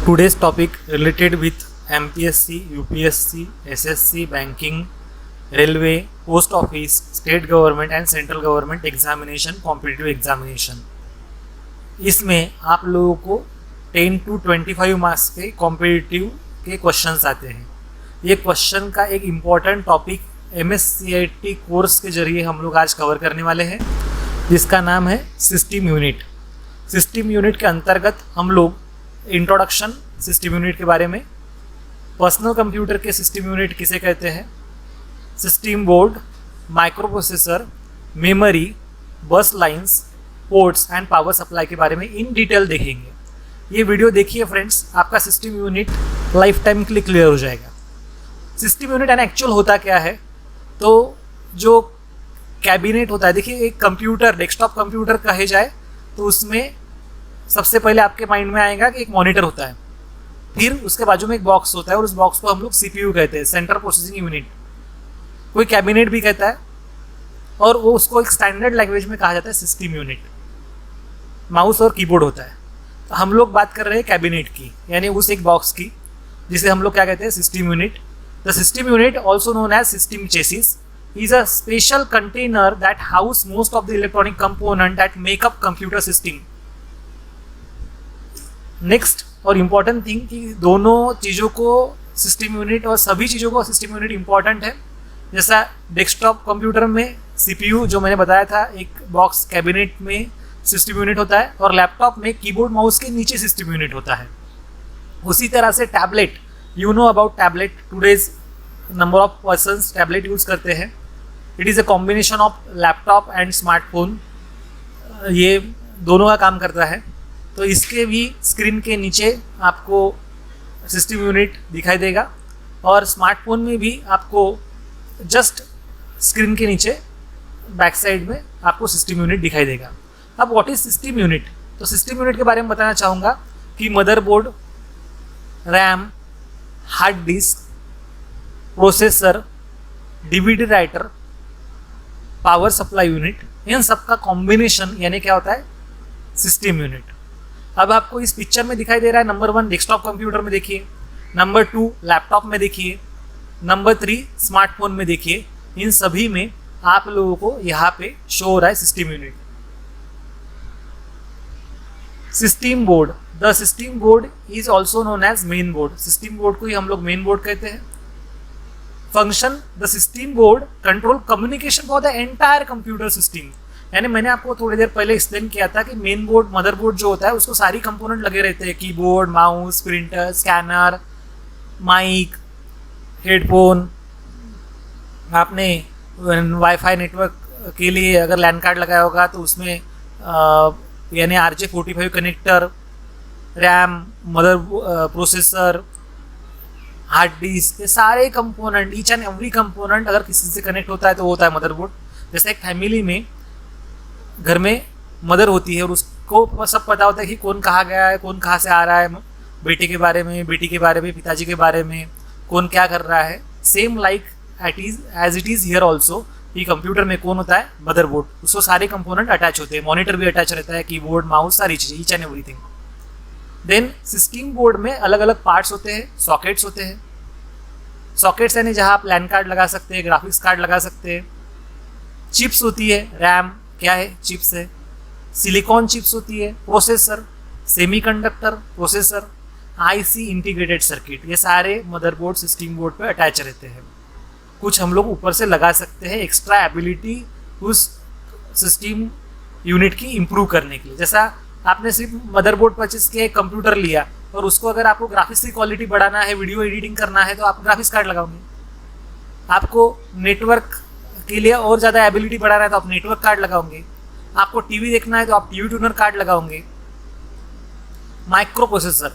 Today's topic related with MPSC, UPSC, SSC, banking, railway, post office, state government and central government examination, competitive examination. इसमें आप लोगों को 10 to 25 marks के competitive के questions आते हैं. ये क्वेश्चन का एक इम्पॉर्टेंट टॉपिक MSCIT कोर्स के जरिए हम लोग आज कवर करने वाले हैं, जिसका नाम है सिस्टम यूनिट. सिस्टम यूनिट के अंतर्गत हम लोग इंट्रोडक्शन सिस्टम यूनिट के बारे में, पर्सनल कंप्यूटर के सिस्टम यूनिट किसे कहते हैं, system board, microprocessor, memory, bus lines, ports and power supply के बारे में इन डिटेल देखेंगे. ये वीडियो देखिए फ्रेंड्स, आपका सिस्टम यूनिट लाइफ टाइम के लिए क्लियर हो जाएगा. सिस्टम यूनिट एंड एक्चुअल होता क्या है, तो जो कैबिनेट होता है, देखिए एक कंप्यूटर, डेस्कटॉप कंप्यूटर कहे जाए तो उसमें सबसे पहले आपके माइंड में आएगा कि एक मॉनिटर होता है, फिर उसके बाजू में एक बॉक्स होता है और उस बॉक्स को हम लोग CPU कहते हैं, सेंट्रल प्रोसेसिंग यूनिट. कोई कैबिनेट भी कहता है और वो उसको एक स्टैंडर्ड लैंग्वेज में कहा जाता है सिस्टम यूनिट. माउस और कीबोर्ड होता है. तो हम लोग बात कर रहे हैं कैबिनेट की, यानी उस एक बॉक्स की, जिसे हम लोग क्या कहते हैं, system unit. The system unit also known as system chassis is a special container that house most of the electronic component that make up computer system. Next और इम्पॉर्टेंट थिंग कि दोनों चीज़ों को सिस्टम यूनिट और सभी चीज़ों को system unit important है. जैसा डेस्कटॉप कंप्यूटर में CPU जो मैंने बताया था, एक बॉक्स कैबिनेट में सिस्टम यूनिट होता है, और लैपटॉप में कीबोर्ड माउस के नीचे सिस्टम यूनिट होता है. उसी तरह से tablet, you know about tablet, today's number of persons tablet use करते हैं. It is a combination of laptop and smartphone. ये दोनों का काम करता है. तो इसके भी स्क्रीन के नीचे आपको सिस्टम यूनिट दिखाई देगा, और स्मार्टफोन में भी आपको जस्ट स्क्रीन के नीचे बैक साइड में आपको सिस्टम यूनिट दिखाई देगा. अब व्हाट इज सिस्टम यूनिट? तो सिस्टम यूनिट के बारे में बताना चाहूँगा कि motherboard, RAM, hard disk, processor, DVD writer, power supply unit, इन सब का कॉम्बिनेशन यानी क्या होता है, सिस्टम यूनिट. अब आपको इस पिक्चर में दिखाई दे रहा है, नंबर 1 डेस्कटॉप कंप्यूटर में देखिए, नंबर 2 लैपटॉप में देखिए, नंबर 3 स्मार्टफोन में देखिए. इन सभी में आप लोगों को यहाँ पे शो हो रहा है system unit. System board, the system board is also known as main board. System board को ही हम लोग मेन बोर्ड कहते हैं. Function, the system board control communication for the entire computer system. यानी मैंने आपको थोड़ी देर पहले एक्सप्लेन किया था कि मेन बोर्ड, मदरबोर्ड जो होता है, उसको सारी कंपोनेंट लगे रहते हैं, keyboard, mouse, printer, scanner, mike, headphone. आपने वाईफाई नेटवर्क के लिए अगर लैन कार्ड लगाया होगा तो उसमें यानी RJ45 connector, RAM, mother processor, hard disk, ये सारे component, each and every component अगर किसी से कनेक्ट होता है तो वो होता है मदरबोर्ड. जैसे एक फैमिली में घर में मदर होती है और उसको सब पता होता है कि कौन कहाँ गया है, कौन कहाँ से आ रहा है, बेटे के बारे में, बेटी के बारे में, पिताजी के बारे में, कौन क्या कर रहा है. Same like as it is here also, ये कंप्यूटर में कौन होता है, मदरबोर्ड. उसको सारे कंपोनेंट अटैच होते हैं, मॉनिटर भी अटैच रहता है, कीबोर्ड, माउस, सारी चीज़ें, each and everything. Then system board में अलग अलग पार्ट्स होते हैं, सॉकेट्स होते हैं. सॉकेट्स यानी जहाँ आप लैन कार्ड लगा सकते हैं, ग्राफिक्स कार्ड लगा सकते हैं. चिप्स होती है, रैम क्या है, चिप्स है. सिलिकॉन चिप्स होती है, processor, semiconductor processor, IC integrated circuit. ये सारे मदरबोर्ड सिस्टम बोर्ड पे अटैच रहते हैं. कुछ हम लोग ऊपर से लगा सकते हैं एक्स्ट्रा एबिलिटी उस सिस्टम यूनिट की इम्प्रूव करने के लिए. जैसा आपने सिर्फ मदरबोर्ड परचेज किया, एक कंप्यूटर लिया, और उसको अगर आपको ग्राफिक्स की क्वालिटी बढ़ाना है, वीडियो एडिटिंग करना है, तो आप ग्राफिक्स कार्ड लगाओगे. आपको नेटवर्क के लिए और ज़्यादा एबिलिटी बढ़ाना है तो आप नेटवर्क कार्ड लगाओगे. आपको TV देखना है तो आप TV ट्यूनर कार्ड लगाओगे. माइक्रो प्रोसेसर,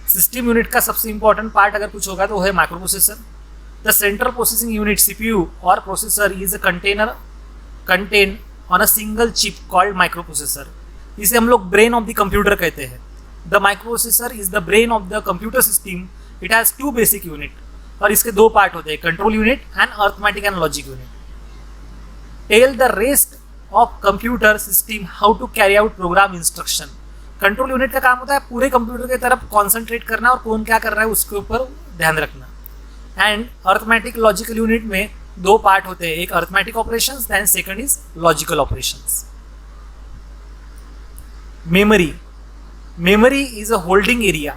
सिस्टम यूनिट का सबसे इंपॉर्टेंट पार्ट अगर कुछ होगा तो वो है micro processor. The central processing unit CPU और processor is a contain on a single chip called micro processor. इसे हम लोग ब्रेन ऑफ द कंप्यूटर कहते हैं. The micro processor is the brain of the computer system. It has 2 basic unit, और इसके 2 part होते हैं, control unit and arithmetic and logic unit. Tell the rest of computer system how to carry out program instruction. Control unit का काम होता है पूरे computer की तरफ कॉन्सेंट्रेट करना और कौन क्या कर रहा है उसके ऊपर ध्यान रखना। एंड अर्थमेटिक लॉजिकल यूनिट में दो पार्ट होते हैं, एक arithmetic operations then second is logical operations. Memory is a holding area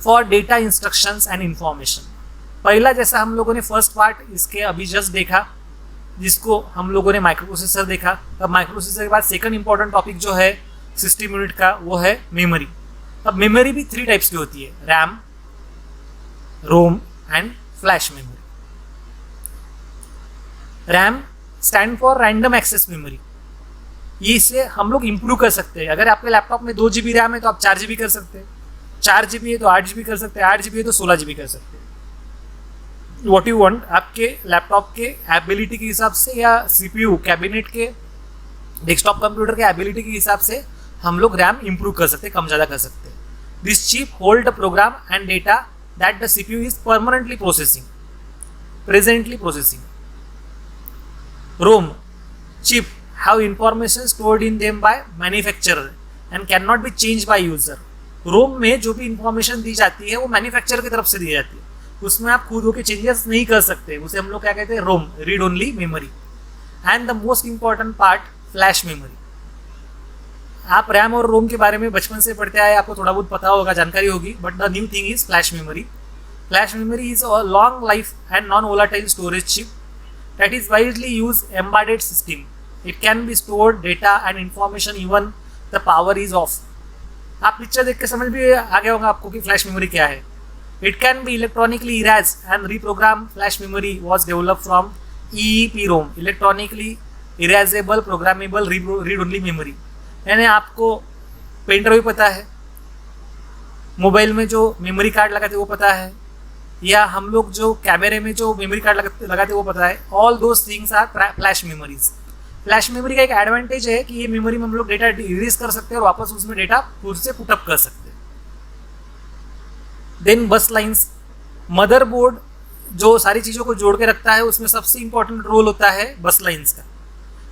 for data instructions and information. पहला जैसा हम लोगों ने फर्स्ट पार्ट इसके अभी जस्ट देखा, जिसको हम लोगों ने माइक्रो प्रोसेसर देखा। अब माइक्रो प्रोसेसर के बाद सेकंड इंपॉर्टेंट टॉपिक जो है सिस्टम यूनिट का वो है मेमोरी। अब मेमोरी भी 3 टाइप्स की होती है, RAM, ROM and flash memory. RAM stand for random access memory. ये इसे हम लोग इंप्रूव कर सकते हैं। अगर आपके लैपटॉप में 2 GB रैम है तो आप 4 GB कर सकते हैं, 4 GB है तो 8 GB कर सकते हैं, 8 GB है तो 16 GB कर सकते हैं। व्हाट यू वांट, आपके लैपटॉप के एबिलिटी के हिसाब से या CPU कैबिनेट के डेस्कटॉप कंप्यूटर के एबिलिटी के हिसाब से हम लोग रैम इंप्रूव कर सकते हैं, कम ज़्यादा कर सकते हैं। This chip hold the program and data that the CPU is permanently processing, presently processing. ROM chip have information stored in them by manufacturer and cannot be changed by user। रोम में जो भी इंफॉर्मेशन दी जाती है वो manufacturer की तरफ से दी जाती है, उसमें आप खुद होकर चेंजेस नहीं कर सकते, उसे हम लोग क्या कहते हैं, ROM, read only memory. And the most important part flash memory. आप रैम और रोम के बारे में बचपन से पढ़ते आए, आपको थोड़ा बहुत पता होगा, जानकारी होगी, but the new thing is flash memory. Flash memory is a long life and non volatile storage chip that is widely used embedded system। It can be stored data and information even the power is off। आप picture देख के समझ भी आ गया होगा आपको कि flash memory क्या है। It can be electronically erased and reprogrammed। Flash memory was developed from EEPROM, electronically erasable programmable read only memory। यानी आपको पेन ड्राइव पता है, मोबाइल में जो मेमोरी कार्ड लगाते वो पता है, या हम लोग जो कैमरे में जो मेमोरी कार्ड लगाते वो पता है। All those things are flash memories. Flash memory का एक एडवांटेज है कि ये मेमोरी में हम लोग डेटा इरेज कर सकते हैं और वापस उसमें डेटा फिर से पुटअप कर सकते हैं। देन बस लाइन्स, मदरबोर्ड जो सारी चीज़ों को जोड़ के रखता है उसमें सबसे इंपॉर्टेंट रोल होता है बस लाइन्स का।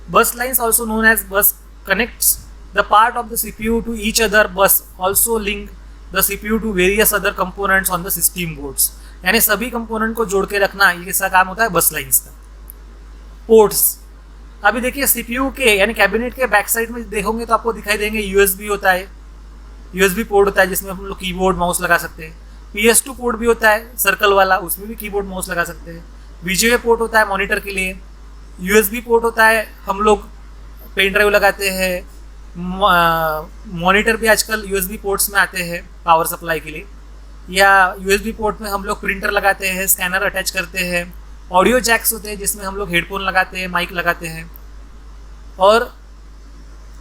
Bus lines also known as bus connects the part of the CPU to each other bus, also link the CPU to various other components on the system boards. यानी सभी component को जोड़ के रखना, ये किसका काम होता है, बस लाइन्स का। पोर्ट्स, अभी देखिए CPU के यानी कैबिनेट के बैक साइड में देखोगे तो आपको दिखाई देंगे USB होता है, USB पोर्ट होता है जिसमें हम लोग कीबोर्ड माउस लगा सकते हैं। PS2 पोर्ट भी होता है सर्कल वाला, उसमें भी कीबोर्ड माउस लगा सकते हैं। VGA पोर्ट होता है मॉनिटर के लिए। USB पोर्ट होता है, हम लोग पेन ड्राइव लगाते हैं। मॉनिटर भी आजकल USB पोर्ट्स में आते हैं पावर सप्लाई के लिए, या USB पोर्ट में हम लोग प्रिंटर लगाते हैं, स्कैनर अटैच करते हैं। ऑडियो जैक्स होते हैं जिसमें हम लोग हेडफोन लगाते हैं, माइक लगाते हैं। और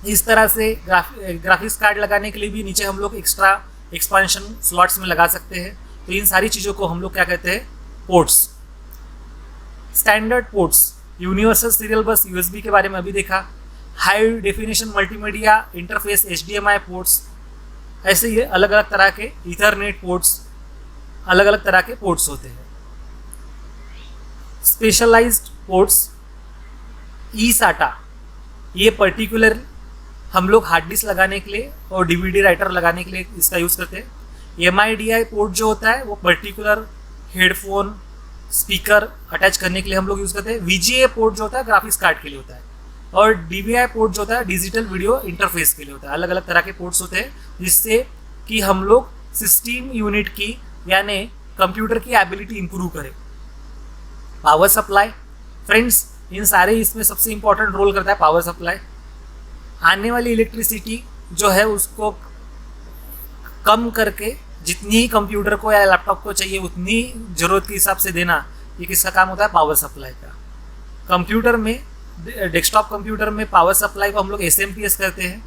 इस तरह से ग्राफिक्स कार्ड लगाने के लिए भी नीचे हम लोग एक्स्ट्रा एक्सपांशन स्लॉट्स में लगा सकते हैं। तो इन सारी चीज़ों को हम लोग क्या कहते हैं, ports. Standard ports, universal serial बस USB के बारे में अभी देखा। High definition multimedia interface HDMI ports, ऐसे ये अलग अलग तरह के ईथरनेट पोर्ट्स, अलग अलग तरह के पोर्ट्स होते हैं। स्पेशलाइज्ड पोर्ट्स, eSATA, ये पर्टिकुलर हम लोग हार्ड डिस्क लगाने के लिए और DVD राइटर लगाने के लिए इसका यूज़ करते हैं। MIDI पोर्ट जो होता है वो पर्टिकुलर हेडफोन स्पीकर अटैच करने के लिए हम लोग यूज़ करते हैं। VGA पोर्ट जो होता है ग्राफिक्स कार्ड के लिए होता है, और DVI पोर्ट जो होता है डिजिटल वीडियो इंटरफेस के लिए होता है। अलग अलग तरह के पोर्ट्स होते हैं जिससे कि हम लोग सिस्टम यूनिट की यानी कंप्यूटर की एबिलिटी इंप्रूव करें। पावर सप्लाई, फ्रेंड्स इन सारे इसमें सबसे इंपॉर्टेंट रोल करता है पावर सप्लाई। आने वाली इलेक्ट्रिसिटी जो है उसको कम करके जितनी ही कंप्यूटर को या लैपटॉप को चाहिए उतनी ज़रूरत के हिसाब से देना, ये किसका काम होता है, पावर सप्लाई का। कंप्यूटर में, डेस्कटॉप कंप्यूटर में पावर सप्लाई को हम लोग SMPS कहते हैं,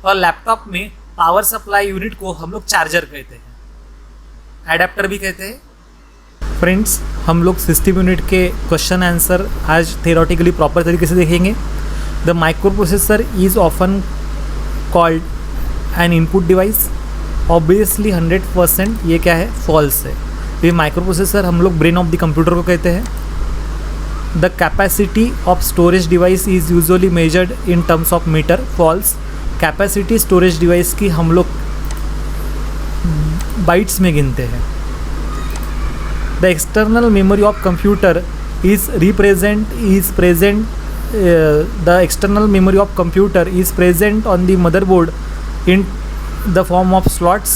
और लैपटॉप में पावर सप्लाई यूनिट को हम लोग चार्जर कहते हैं, एडाप्टर भी कहते हैं। फ्रेंड्स, हम लोग सिस्टम यूनिट के क्वेश्चन आंसर आज थ्योरेटिकली प्रॉपर तरीके से देखेंगे। The micro processor is often called an input device. Obviously 100% ये क्या है, फॉल्स है। ये माइक्रो प्रोसेसर हम लोग ब्रेन ऑफ द कंप्यूटर को कहते हैं। The capacity of storage device is usually measured in terms of meter. False. Capacity storage device की हम लोग बाइट्स में गिनते हैं। The external memory of computer is present the external memory of computer is present on the motherboard in the form of slots।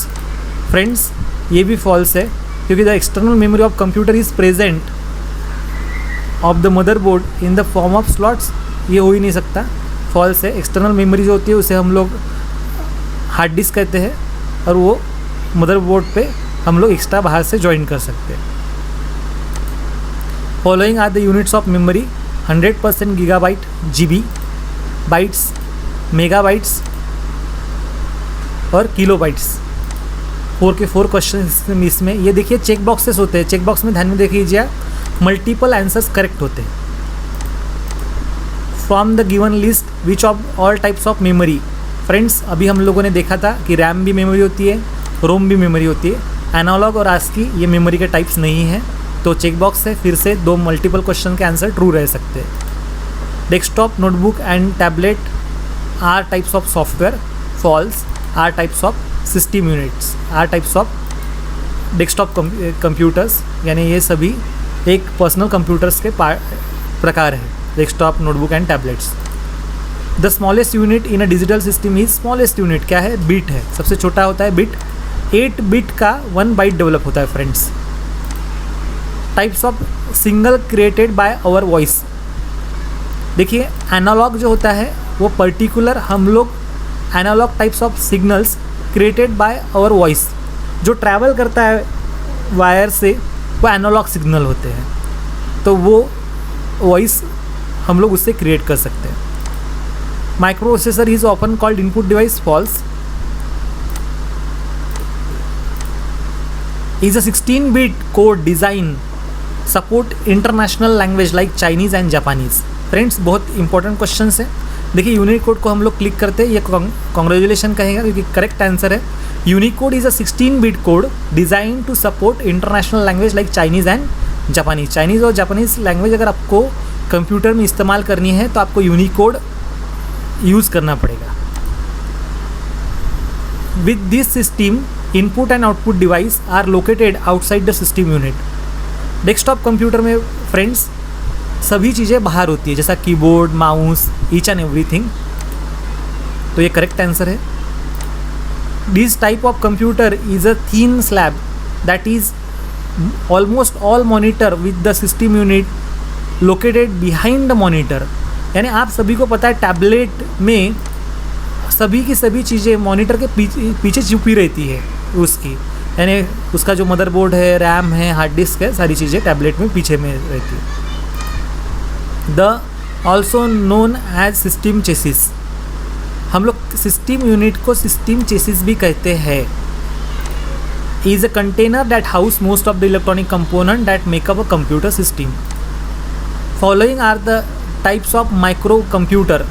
Friends ये भी false है, क्योंकि the external memory of computer is present of the motherboard in the form of slots, ये हो ही नहीं सकता, false है। External memory जो होती है उसे हम लोग हार्ड डिस्क कहते हैं, और वो मदरबोर्ड पे हम लोग एक्स्ट्रा बाहर से ज्वाइन कर सकते हैं। Following are the units of memory: 100% gigabyte, GB, bytes, megabytes और किलोबाइट्स। 4 के 4 क्वेश्चन इसमें। ये देखिए चेक बॉक्सेस होते हैं, चेक बॉक्स में ध्यान में देख लीजिए, मल्टीपल आंसर्स करेक्ट होते हैं। From the given list which of all types of memory. Friends अभी हम लोगों ने देखा था कि रैम भी मेमोरी होती है, रोम भी मेमोरी होती है। एनालॉग और आस्की ये मेमोरी के टाइप्स नहीं है, तो चेक बॉक्स से फिर से 2 मल्टीपल क्वेश्चन के आंसर ट्रू रह सकते हैं। Desktop, notebook and tablet are types of software, false. Are types of system units, are types of desktop computers, यानी ये सभी एक पर्सनल कंप्यूटर्स के प्रकार है, desktop, notebook and tablets. The smallest unit in a digital system is, smallest unit क्या है? Bit है, सबसे छोटा होता है बिट। 8 बिट का 1 बाइट डेवलप होता है friends. Types of signal created by our voice. देखिए एनालॉग जो होता है वो पर्टिकुलर हम लोग analog types of signals created by our voice, जो ट्रैवल करता है वायर से, वो एनालॉग सिग्नल होते हैं, तो वो वॉइस हम लोग उससे क्रिएट कर सकते हैं। Micro processor is often called input device, false. Is a 16-bit code design support international language like Chinese and Japanese. Friends बहुत इंपॉर्टेंट क्वेश्चन है। देखिए यूनिकोड को हम लोग क्लिक करते हैं, ये कॉन्ग्रेचुलेशन कहेगा क्योंकि करेक्ट आंसर है। Unicode is a 16-bit code design to support international language like Chinese and Japanese. Chinese और जापानीज़ लैंग्वेज अगर आपको कंप्यूटर में इस्तेमाल करनी है तो आपको यूनिकोड यूज़ करना पड़ेगा। With this system input and output device are located outside the system unit. Desktop computer में फ्रेंड्स सभी चीज़ें बाहर होती है, जैसा keyboard, mouse, each and everything, तो ये करेक्ट आंसर है। This type of computer is a thin slab that is almost all monitor with the system unit located behind the monitor. यानी आप सभी को पता है टैबलेट में सभी की सभी चीज़ें मॉनिटर के पीछे छुपी रहती है उसकी, यानी उसका जो मदरबोर्ड है, रैम है, हार्ड डिस्क है, सारी चीज़ें टैबलेट में पीछे में रहती है। The also known as system chassis. हम लोग सिस्टम यूनिट को सिस्टम चेसिस भी कहते हैं। Is a container that house most of the electronic component that make up a computer system. Following are the types of micro computer.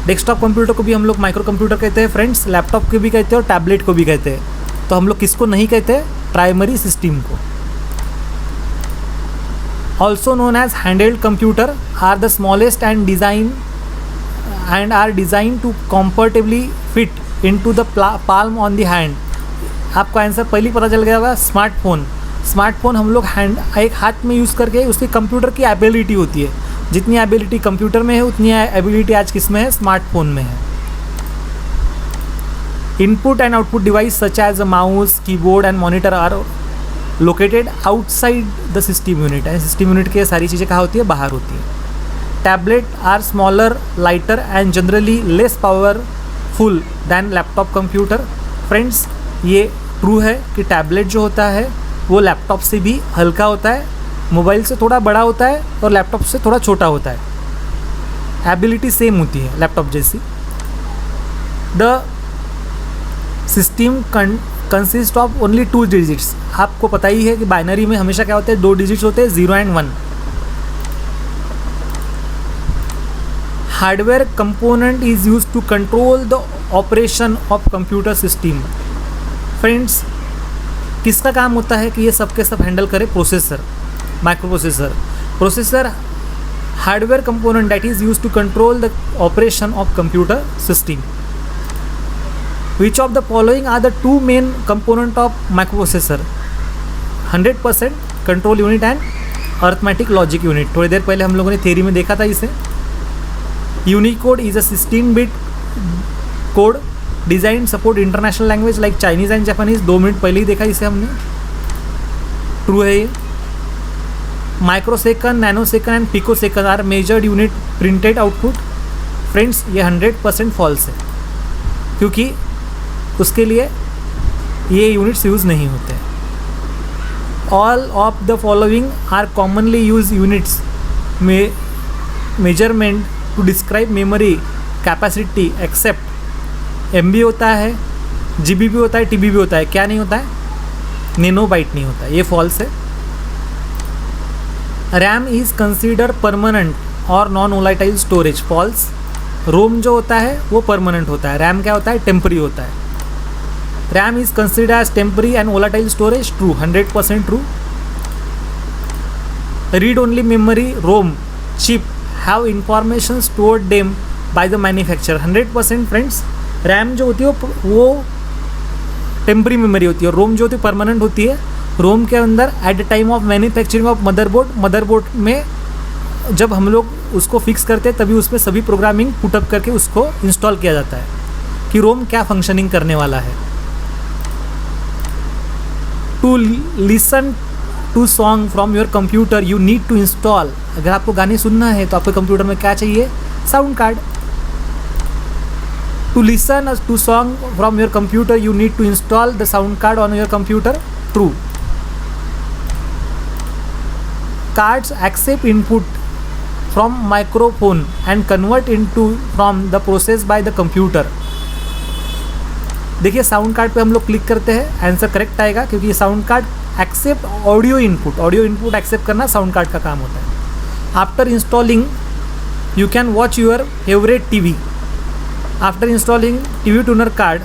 Desktop computer को भी हम लोग माइक्रो कंप्यूटर कहते हैं फ्रेंड्स, लैपटॉप को भी कहते हैं और टैबलेट को भी कहते हैं। तो हम लोग किसको नहीं कहते? प्राइमरी सिस्टम को। Also known as handheld computer are the smallest and are design to comfortably fit in to the palm on the hand. आपको आंसर पहले पता चल गया होगा, स्मार्टफोन। स्मार्टफोन हम लोग एक हाथ में यूज़ करके उसकी कंप्यूटर की एबिलिटी होती है, जितनी एबिलिटी कंप्यूटर में है उतनी एबिलिटी आज किस में है? स्मार्टफोन में है। Input and output device such as a mouse, keyboard and monitor are located outside the system unit. And system unit की सारी चीज़ें कहाँ होती है? बाहर होती है। Tablet are smaller, lighter and generally less powerful than laptop computer. Friends ये ट्रू है कि टैबलेट जो होता है वो लैपटॉप से भी हल्का होता है, मोबाइल से थोड़ा बड़ा होता है और लैपटॉप से थोड़ा छोटा होता है। एबिलिटी सेम होती है लैपटॉप जैसी। The system consist of only 2 digits. आपको पता ही है कि बाइनरी में हमेशा क्या होते हैं? 2 डिजिट्स होते हैं, 0 and 1। Hardware component is use to control the operation of computer system. Friends किसका काम होता है कि ये सब के सब हैंडल करे? Processor, micro processor hardware component that is use to control the operation of computer system. Which of the following are the two main component of microprocessor? 100% control unit and arithmetic logic unit. थोड़ी देर पहले हम लोगों ने theory में देखा था इसे। Unicode is a 16-bit code design support international language like Chinese and Japanese. 2 minute पहले ही देखा इसे हमने। ट्रू है ये। Microsecond, nanosecond and picosecond are measured unit printed output. Friends ये 100% फॉल्स है, क्योंकि उसके लिए ये यूनिट्स यूज़ नहीं होते। All of the following are commonly use units में measurement to describe memory capacity except MB होता है, GB भी होता है, TB भी होता है। क्या नहीं होता है? नैनोबाइट नहीं होता है। ये फॉल्स है। रैम इज़ कंसिडर परमानेंट और नॉन वोलाटाइल स्टोरेज। फॉल्स। रोम जो होता है वो परमानेंट होता है, रैम क्या होता है? टेम्परी होता है। RAM is consider as temporary and volatile storage. True, 100% true. Read only memory ROM chip have information stored them by the manufacturer. 100% friends. RAM जो होती है वो टेम्परी मेमोरी होती है और रोम जो होती है परमानेंट होती है। रोम के अंदर at the time of manufacturing of motherboard में जब हम लोग उसको फिक्स करते हैं तभी उसमें सभी प्रोग्रामिंग पुटअप करके उसको इंस्टॉल किया जाता है कि रोम क्या फंक्शनिंग करने वाला है। To listen to song from your computer you need to install. अगर आपको गाने सुनना है तो आपके कंप्यूटर में क्या चाहिए? Sound card. To listen to song from your computer you need to install the sound card on your computer. True. Cards accept input from microphone and convert into from the process by the computer. देखिए sound card पे हम लोग click करते हैं, answer correct आएगा, क्योंकि ये sound card accept audio input accept करना साउंड कार्ड का काम होता है। After installing you can watch your favourite TV। After installing TV tuner card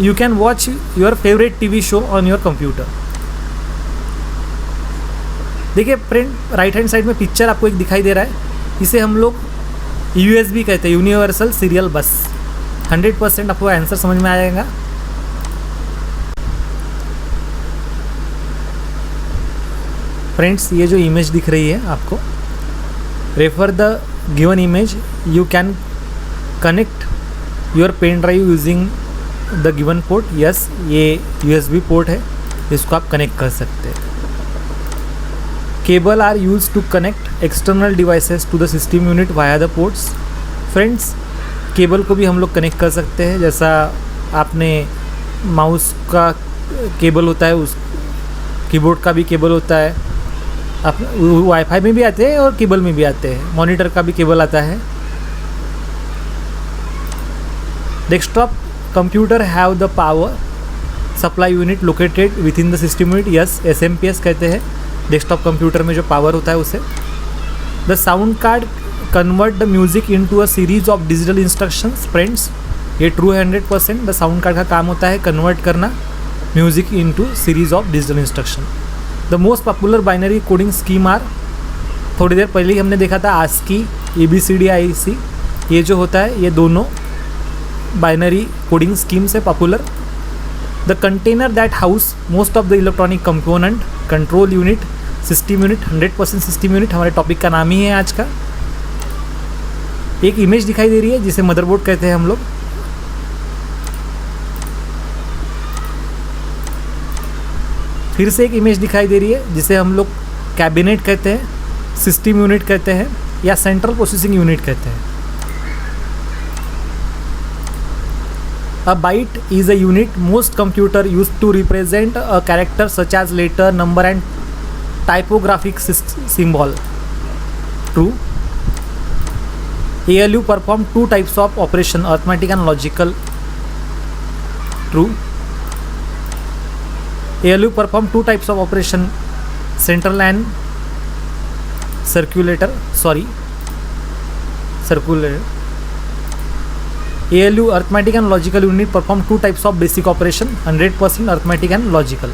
you can watch your favourite TV show on your computer. देखिए friend, right hand side में picture आपको एक दिखाई दे रहा है, इसे हम लोग USB कहते हैं, यूनिवर्सल सीरियल बस। 100% आपको आंसर समझ में आ जाएगा। फ्रेंड्स ये जो इमेज दिख रही है आपको, refer the given image, you can connect your pen drive using the given port. Yes, ये USB पोर्ट है, इसको आप कनेक्ट कर सकते हैं। Cable are use to connect external devices to the system unit via the ports. Friends cable को भी हम लोग कनेक्ट कर सकते हैं, जैसा आपने माउस का केबल होता है, उस कीबोर्ड का भी केबल होता है, आप वाईफाई में भी आते हैं और केबल में भी आते हैं, मॉनिटर का भी केबल आता है। Desktop computer have the power supply unit located with in the system unit. Yes, SMPS कहते हैं डेस्कटॉप कंप्यूटर में जो पावर होता है उसे। The sound card convert the music into a series of digital instructions. Friends ये true है 100%। The sound card का काम होता है कन्वर्ट करना music into series of digital instruction. The most popular binary coding scheme are, थोड़ी देर पहले ही हमने देखा था ASCII, ABCD IC, ये जो होता है ये दोनों बाइनरी कोडिंग स्कीम से popular. The container that house most of the electronic component, control unit, system unit. 100% system unit हमारे टॉपिक का नाम ही है आज का। एक इमेज दिखाई दे रही है जिसे मदरबोर्ड कहते हैं हम लोग। फिर से एक इमेज दिखाई दे रही है जिसे हम लोग कैबिनेट कहते हैं, सिस्टम यूनिट कहते हैं या सेंट्रल प्रोसेसिंग यूनिट कहते हैं। A byte is a unit most computer used to represent a character such as letter, number and typographic symbol. True. ALU perform two types of operation, arithmetic and logical. True. ALU perform two types of operation, central and circulator. ALU arithmetic and logical unit perform two types of basic operation, 100% arithmetic and logical.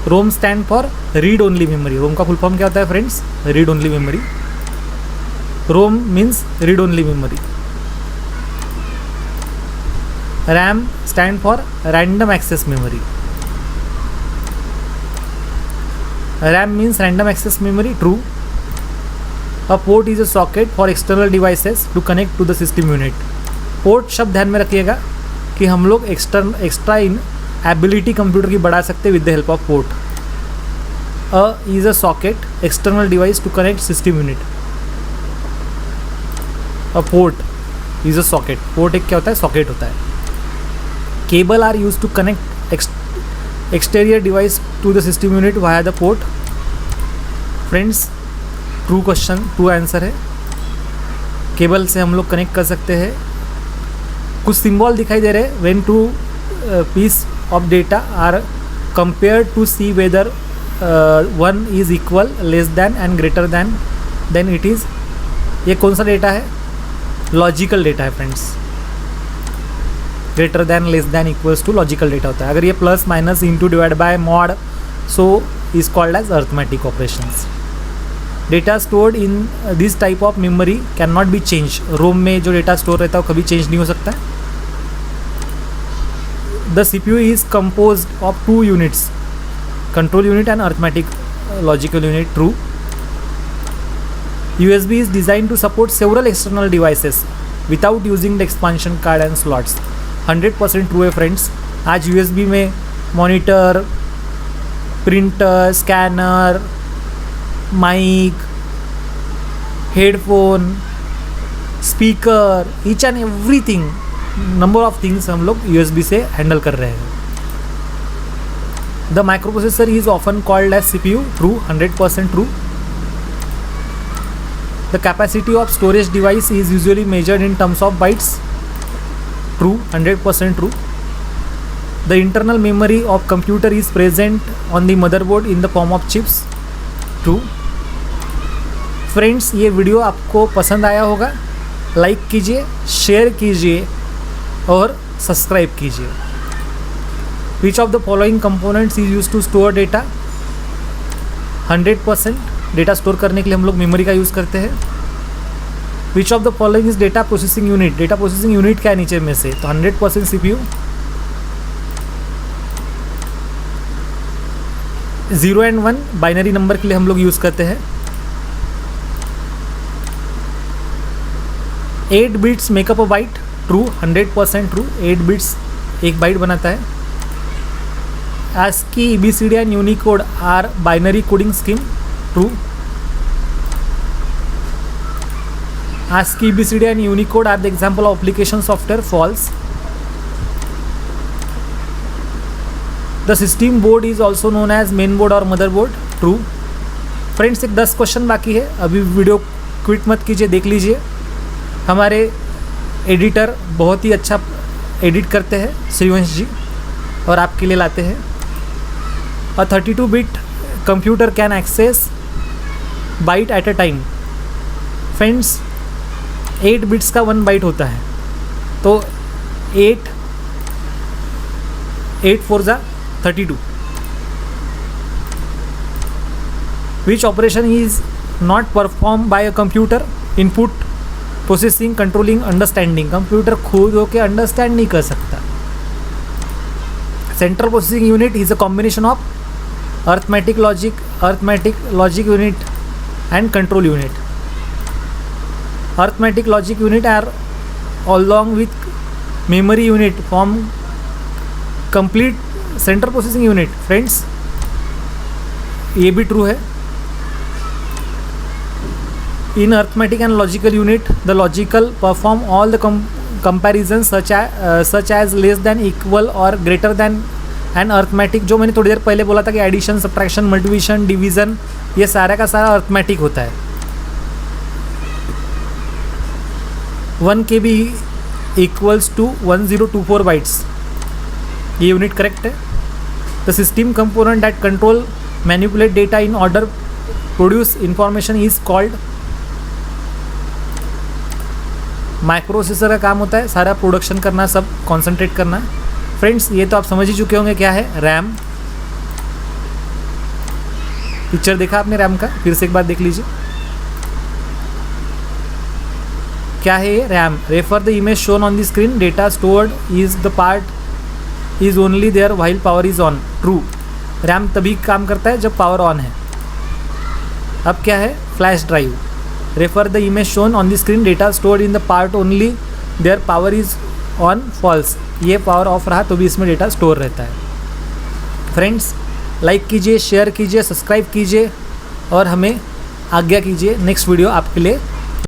ROM stand for read only memory. ROM का full form क्या होता है friends? Read only memory. ROM means read only memory. RAM stand for random access memory. RAM means random access memory. True. A port is a socket for external devices to connect to the system unit. Port शब्द ध्यान में रखिएगा कि हम लोग extra इन ability computer की बढ़ा सकते हैं with the help of port. A is a socket external device to connect system unit. A port is a socket. Port एक क्या होता है? सॉकेट होता है. Cable are use to connect exterior device to the system unit via the port. Friends, true question, true answer है. Cable से हम लोग कनेक्ट कर सकते हैं. कुछ सिंबल दिखाई दे रहे हैं. when two piece of data are compared to see whether one is equal, less than and greater than, then it is. ये कौन सा डेटा है? लॉजिकल डेटा है friends. Greater than, less than, equals to logical data होता है. अगर ये plus minus into divide by mod, so is called as arithmetic operations. Data stored in this type of memory can not be change. ROM में जो data store रहता है वो कभी चेंज नहीं हो सकता है. The CPU is compose of 2 units, control unit and arithmetic logical unit. True. USB is designed to support several external devices without using the expansion card and slots. 100% true है friends. आज USB में monitor, printer, scanner, mike, headphone, speaker, each and everything, number of things हम लोग USB से handle कर रहे हैं. The microprocessor is often called as CPU. True, 100% true. The capacity of storage device is usually measured in terms of bytes. True, 100% true. The internal memory of computer is present on the motherboard in the form of chips. True. Friends, ये video आपको पसंद आया होगा. Like कीजिए, share कीजिए और subscribe कीजिए. Which of the following components is used to store data? 100% data store करने के लिए हम लोग मेमोरी का यूज़ करते हैं. विच of the following is data processing unit? Data processing unit क्या है नीचे में से? तो 100% CPU. 0 and 1 बाइनरी नंबर के लिए हम लोग यूज़ करते हैं. 8 bits make up a byte. True, 100% true. 8 bits एक बाइट बनाता है. ASCII, ABCD and Unicode are binary coding scheme. True. ASCII, ABCD and Unicode are the example of application software. False. The system board is also known as main board or motherboard. True. Friends, एक 10 question बाकी है. अभी video quit मत कीजिए, देख लीजिए. हमारे editor बहुत ही अच्छा एडिट करते हैं, श्रीवंश जी, और आपके लिए लाते हैं. A 32-bit computer can access byte at a time. Friends, 8 bits का 1 बाइट होता है, तो 8 4 जा 32. Which operation is not performed by a computer? Input, processing, controlling, understanding. Computer खुद होके अंडरस्टैंड नहीं कर सकता. Central processing unit is a combination of arithmetic logic unit and control unit. Arithmetic logic unit are along with memory unit form complete central processing unit. Friends, ये भी true है. In arithmetic and logical unit, the logical perform all the comparisons such as less than, equal or greater than. And arithmetic, जो मैंने थोड़ी देर पहले बोला था कि एडिशन, सब्ट्रैक्शन, मल्टीप्लिकेशन, डिवीज़न, ये सारा का सारा अर्थमेटिक होता है. 1 KB इक्वल्स टू 1024 बाइट्स. ये यूनिट करेक्ट है. The system component that control manipulate data in order produce information is called. Microprocessor का काम होता है सारा प्रोडक्शन करना, सब कॉन्सेंट्रेट करना. फ्रेंड्स, ये तो आप समझ ही चुके होंगे क्या है. रैम. पिक्चर देखा आपने रैम का? फिर से एक बार देख लीजिए. क्या है ये? RAM. Refer the image shown on the screen, data stored is the part is only there while power is on. True. RAM तभी काम करता है जब पावर ऑन है। अब क्या है? Flash drive. Refer the image shown on the screen, data stored in the part only there power is on. False. ये पावर ऑफ रहा तो भी इसमें डेटा स्टोर रहता है। फ्रेंड्स, लाइक कीजिए, शेयर कीजिए, सब्सक्राइब कीजिए और हमें आज्ञा कीजिए। नेक्स्ट वीडियो आपके लिए